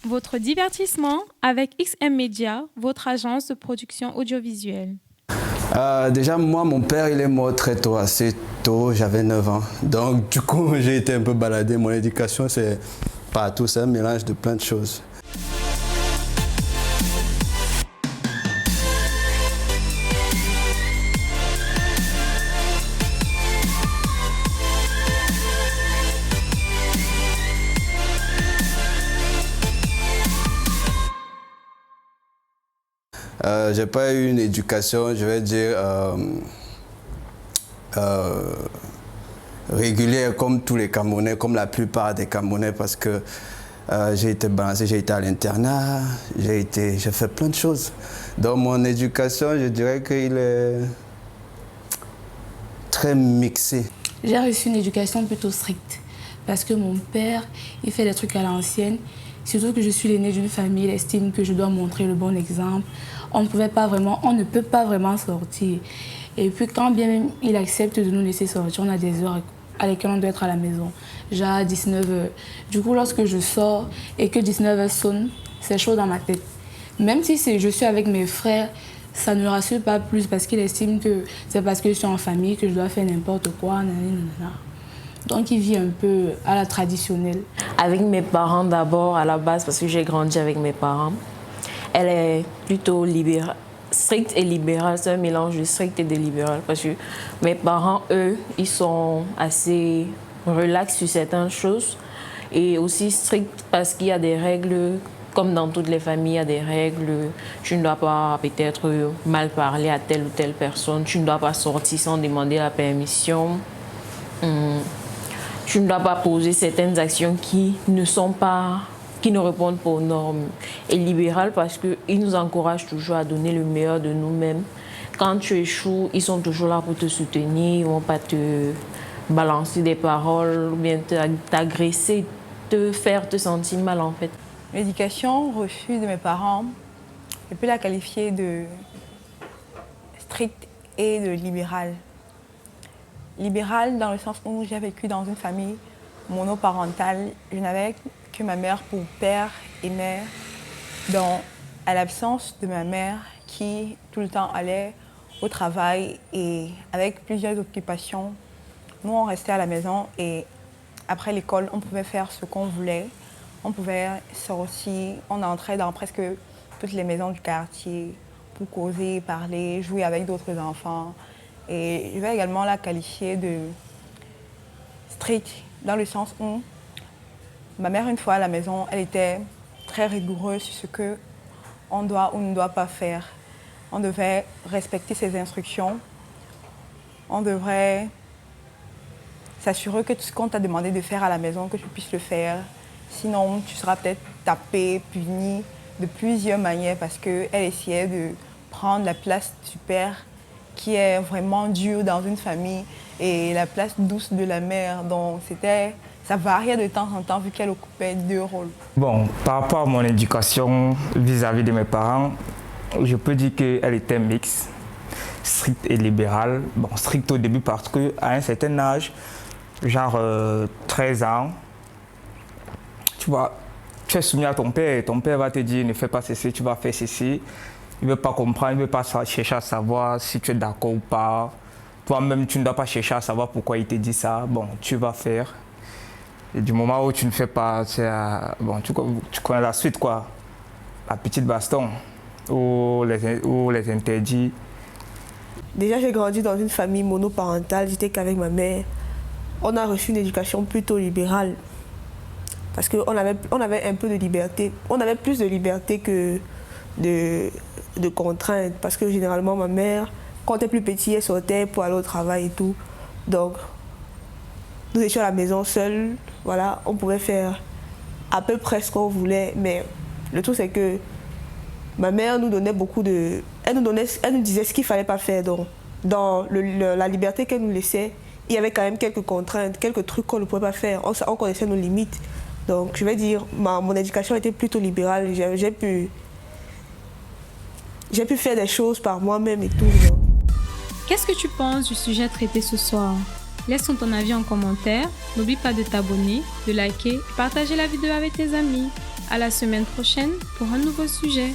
votre divertissement avec XM Media, votre agence de production audiovisuelle. Déjà, moi, mon père, il est mort très tôt, assez tôt, j'avais 9 ans. Donc, du coup, j'ai été un peu baladé. Mon éducation, c'est pas tout, c'est un mélange de plein de choses. J'ai pas eu une éducation, je vais dire, régulière comme tous les Camerounais, comme la plupart des Camerounais, parce que j'ai été balancé, j'ai été à l'internat, j'ai fait plein de choses. Dans mon éducation, je dirais qu'il est très mixé. J'ai reçu une éducation plutôt stricte, parce que mon père, il fait des trucs à l'ancienne. Surtout que je suis l'aîné d'une famille, il estime que je dois montrer le bon exemple. On ne peut pas vraiment sortir. Et puis quand bien même il accepte de nous laisser sortir, on a des heures à lesquelles on doit être à la maison, genre à 19h. Du coup, lorsque je sors et que 19h sonne, c'est chaud dans ma tête. Même si je suis avec mes frères, ça ne me rassure pas plus parce qu'il estime que c'est parce que je suis en famille que je dois faire n'importe quoi. Nanana. Donc il vit un peu à la traditionnelle. Avec mes parents d'abord à la base parce que j'ai grandi avec mes parents. Elle est plutôt stricte et libérale, c'est un mélange de strict et de libéral parce que mes parents, eux, ils sont assez relax sur certaines choses et aussi stricts parce qu'il y a des règles, comme dans toutes les familles, il y a des règles. Tu ne dois pas peut-être mal parler à telle ou telle personne, tu ne dois pas sortir sans demander la permission. Tu ne dois pas poser certaines actions qui ne répondent pas aux normes. Et libéral parce qu'ils nous encouragent toujours à donner le meilleur de nous-mêmes. Quand tu échoues, ils sont toujours là pour te soutenir, ils ne vont pas te balancer des paroles, ou bien t'agresser, te faire te sentir mal en fait. L'éducation reçue de mes parents, je peux la qualifier de stricte et de libérale. Libérale dans le sens où j'ai vécu dans une famille monoparentale. Je n'avais que ma mère pour père et mère. Donc, à l'absence de ma mère qui tout le temps allait au travail et avec plusieurs occupations, nous on restait à la maison et après l'école on pouvait faire ce qu'on voulait. On pouvait sortir, on entrait dans presque toutes les maisons du quartier pour causer, parler, jouer avec d'autres enfants. Et je vais également la qualifier de stricte, dans le sens où ma mère, une fois à la maison, elle était très rigoureuse sur ce qu'on doit ou ne doit pas faire. On devait respecter ses instructions. On devrait s'assurer que tout ce qu'on t'a demandé de faire à la maison, que tu puisses le faire. Sinon, tu seras peut-être tapé, puni de plusieurs manières parce qu'elle essayait de prendre la place du père qui est vraiment dur dans une famille et la place douce de la mère. Donc ça variait de temps en temps vu qu'elle occupait 2 rôles. Bon, par rapport à mon éducation vis-à-vis de mes parents, je peux dire qu'elle était mixte, stricte et libérale. Bon, stricte au début parce qu'à un certain âge, genre 13 ans, tu vois, tu es soumis à ton père et ton père va te dire ne fais pas ceci, tu vas faire ceci. Il ne veut pas comprendre, il ne veut pas chercher à savoir si tu es d'accord ou pas. Toi-même, tu ne dois pas chercher à savoir pourquoi il te dit ça. Bon, tu vas faire. Et du moment où tu ne fais pas, bon, tu connais la suite, quoi. La petite baston ou les interdits. Déjà, j'ai grandi dans une famille monoparentale. J'étais qu'avec ma mère. On a reçu une éducation plutôt libérale. Parce qu'on avait un peu de liberté. On avait plus de liberté que de contraintes parce que généralement ma mère, quand elle était plus petite, elle sortait pour aller au travail et tout. Donc, nous étions à la maison seuls, voilà, on pouvait faire à peu près ce qu'on voulait, mais le truc c'est que ma mère nous donnait beaucoup de... Elle nous disait ce qu'il ne fallait pas faire. Donc, dans la liberté qu'elle nous laissait, il y avait quand même quelques contraintes, quelques trucs qu'on ne pouvait pas faire. On connaissait nos limites. Donc, je vais dire, mon éducation était plutôt libérale. J'ai pu faire des choses par moi-même et tout. Donc. Qu'est-ce que tu penses du sujet traité ce soir? Laisse ton avis en commentaire. N'oublie pas de t'abonner, de liker et partager la vidéo avec tes amis. À la semaine prochaine pour un nouveau sujet.